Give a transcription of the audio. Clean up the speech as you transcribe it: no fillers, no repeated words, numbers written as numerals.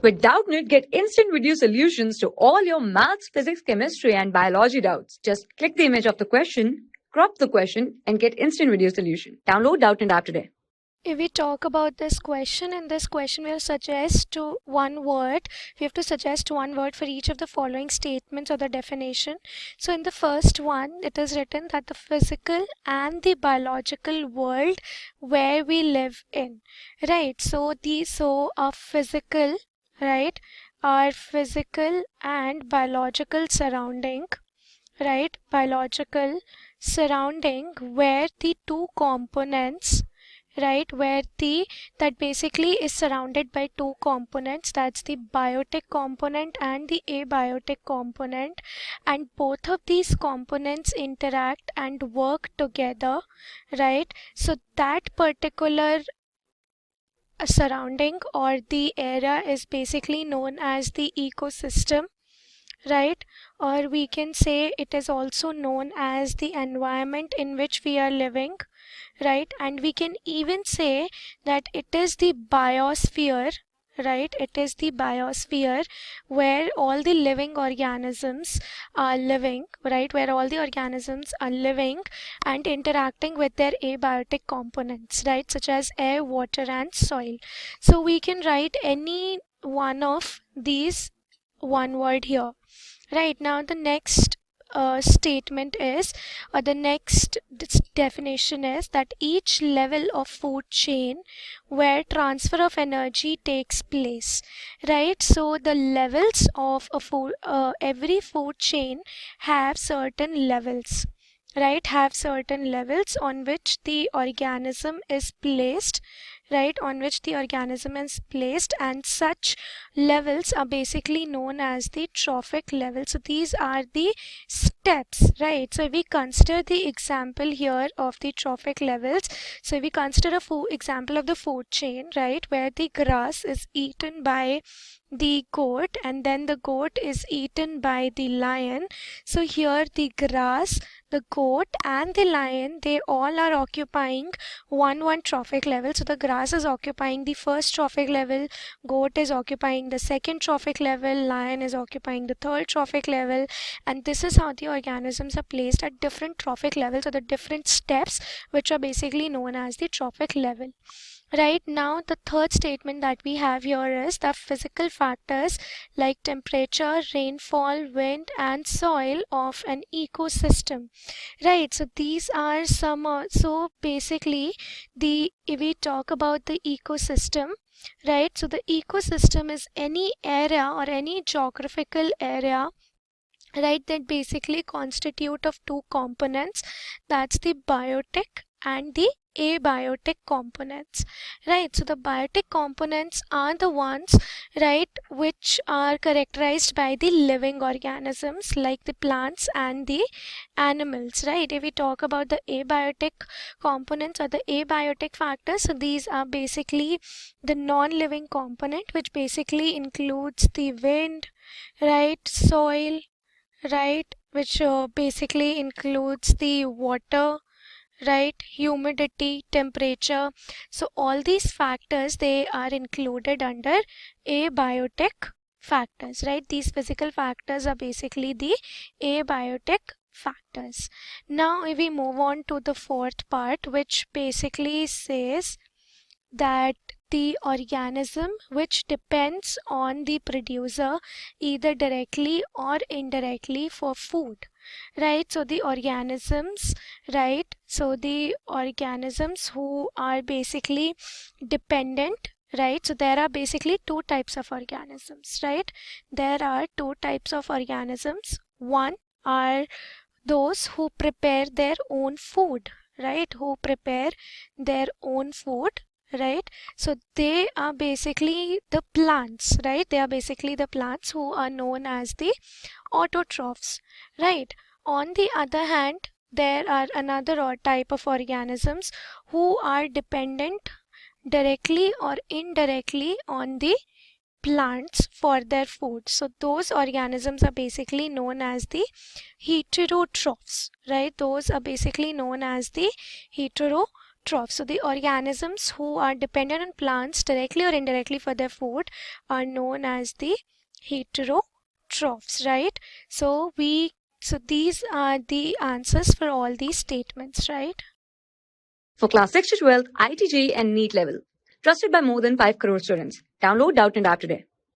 With Doubtnut, get instant video solutions to all your maths, physics, chemistry, and biology doubts. Just click the image of the question, crop the question, and get instant video solution. Download Doubtnut app today. If we talk about this question, in this question we'll suggest to one word. We have to suggest one word for each of the following statements or the definition. So in the first one, it is written that the physical and the biological world where we live in. Right. So our physical, right, our physical and biological surrounding, right, biological surrounding where the two components, right, where that basically is surrounded by two components, that's the biotic component and the abiotic component, and both of these components interact and work together, right? So that particular surrounding or the area is basically known as the ecosystem, right? Or we can say it is also known as the environment in which we are living, right? And we can even say that it is the biosphere, right? It is the biosphere where all the living organisms are living, right? Where all the organisms are living and interacting with their abiotic components, right? Such as air, water, and soil. So we can write any one of these one word here. Right, now the next statement is, or the next definition is that each level of food chain where transfer of energy takes place, right? So the levels of a food, every food chain have certain levels, right, have certain levels on which the organism is placed, right, on which the organism is placed, and such levels are basically known as the trophic level. So these are the steps, right? So if we consider the example here of the trophic levels, so if we consider a example of the food chain, right, where the grass is eaten by the goat and then the goat is eaten by the lion. So here the grass, the goat, and the lion, they all are occupying one trophic level. So the grass is occupying the first trophic level, goat is occupying the second trophic level, lion is occupying the third trophic level, and this is how the organisms are placed at different trophic levels, or the different steps, which are basically known as the trophic level. Right, now the third statement that we have here is the physical factors like temperature, rainfall, wind, and soil of an ecosystem. Right, so these are some, so basically if we talk about the ecosystem, right, so the ecosystem is any area or any geographical area, right, that basically constitute of two components, that's the biotic and the abiotic components, right? So the biotic components are the ones, right, which are characterized by the living organisms like the plants and the animals, right? If we talk about the abiotic components or the abiotic factors, so these are basically the non-living component, which basically includes the wind, right, soil, right, which basically includes the water, right, humidity, temperature. So all these factors, they are included under abiotic factors, right? These physical factors are basically the abiotic factors. Now if we move on to the fourth part, which basically says that the organism which depends on the producer either directly or indirectly for food, right? So the organisms, right, so the organisms who are basically dependent, right, so there are basically two types of organisms, right? There are two types of organisms. One are those who prepare their own food, right, who prepare their own food, right? So they are basically the plants, right? They are basically the plants who are known as the autotrophs, right? On the other hand, there are another type of organisms who are dependent directly or indirectly on the plants for their food. So those organisms are basically known as the heterotrophs, right? Those are basically known as the heterotrophs. heterotrophs. So the organisms who are dependent on plants directly or indirectly for their food are known as the heterotrophs, right? So these are the answers for all these statements, right? For class 6 to 12, ITG and NEET level. Trusted by more than 5 crore students. Download Doubtnut app today.